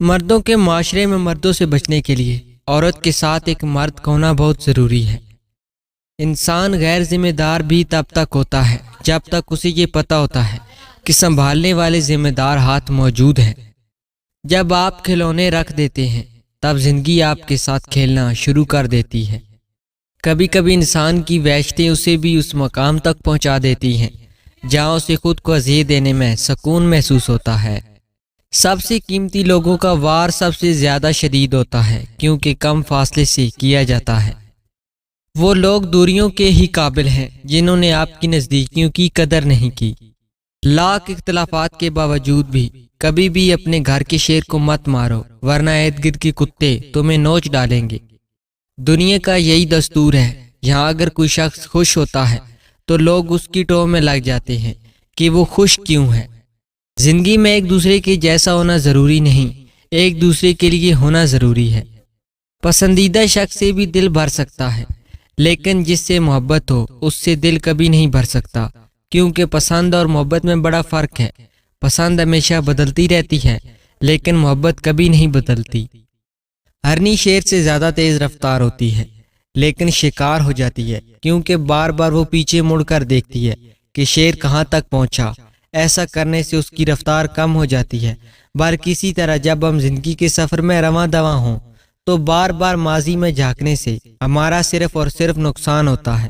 مردوں کے معاشرے میں مردوں سے بچنے کے لیے عورت کے ساتھ ایک مرد کا ہونا بہت ضروری ہے۔ انسان غیر ذمہ دار بھی تب تک ہوتا ہے جب تک اسے یہ پتہ ہوتا ہے کہ سنبھالنے والے ذمہ دار ہاتھ موجود ہیں۔ جب آپ کھلونے رکھ دیتے ہیں تب زندگی آپ کے ساتھ کھیلنا شروع کر دیتی ہے۔ کبھی کبھی انسان کی وحشتیں اسے بھی اس مقام تک پہنچا دیتی ہیں جہاں اسے خود کو اذیت دینے میں سکون محسوس ہوتا ہے۔ سب سے قیمتی لوگوں کا وار سب سے زیادہ شدید ہوتا ہے کیونکہ کم فاصلے سے کیا جاتا ہے۔ وہ لوگ دوریوں کے ہی قابل ہیں جنہوں نے آپ کی نزدیکیوں کی قدر نہیں کی۔ لاکھ اختلافات کے باوجود بھی کبھی بھی اپنے گھر کے شیر کو مت مارو ورنہ ارد گرد کے کتے تمہیں نوچ ڈالیں گے۔ دنیا کا یہی دستور ہے، یہاں اگر کوئی شخص خوش ہوتا ہے تو لوگ اس کی ٹوہ میں لگ جاتے ہیں کہ وہ خوش کیوں ہے۔ زندگی میں ایک دوسرے کے جیسا ہونا ضروری نہیں، ایک دوسرے کے لیے ہونا ضروری ہے۔ پسندیدہ شخص سے بھی دل بھر سکتا ہے لیکن جس سے محبت ہو اس سے دل کبھی نہیں بھر سکتا، کیونکہ پسند اور محبت میں بڑا فرق ہے۔ پسند ہمیشہ بدلتی رہتی ہے لیکن محبت کبھی نہیں بدلتی۔ ہرنی شیر سے زیادہ تیز رفتار ہوتی ہے لیکن شکار ہو جاتی ہے کیونکہ بار بار وہ پیچھے مڑ کر دیکھتی ہے کہ شیر کہاں تک پہنچا۔ ایسا کرنے سے اس کی رفتار کم ہو جاتی ہے۔ بلکہ اسی طرح جب ہم زندگی کے سفر میں رواں دواں ہوں تو بار بار ماضی میں جھانکنے سے ہمارا صرف اور صرف نقصان ہوتا ہے۔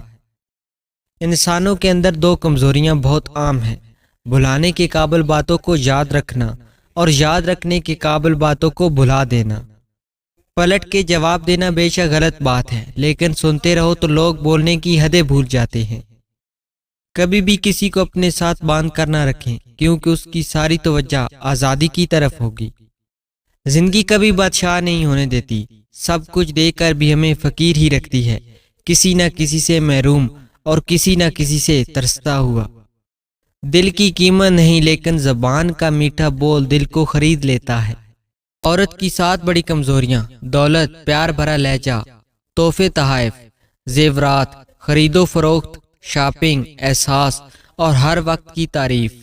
انسانوں کے اندر دو کمزوریاں بہت عام ہیں، بھلانے کے قابل باتوں کو یاد رکھنا اور یاد رکھنے کے قابل باتوں کو بھلا دینا۔ پلٹ کے جواب دینا بے شک غلط بات ہے لیکن سنتے رہو تو لوگ بولنے کی حدیں بھول جاتے ہیں۔ کبھی بھی کسی کو اپنے ساتھ باندھ کر نہ رکھیں کیونکہ اس کی ساری توجہ آزادی کی طرف ہوگی۔ زندگی کبھی بادشاہ نہیں ہونے دیتی، سب کچھ دے کر بھی ہمیں فقیر ہی رکھتی ہے، کسی نہ کسی سے محروم اور کسی نہ کسی سے ترستا ہوا۔ دل کی قیمت نہیں لیکن زبان کا میٹھا بول دل کو خرید لیتا ہے۔ عورت کی 7 بڑی کمزوریاں: دولت، پیار بھرا لہجہ، تحفے تحائف، زیورات، خرید و فروخت، شاپنگ، احساس اور ہر وقت کی تعریف۔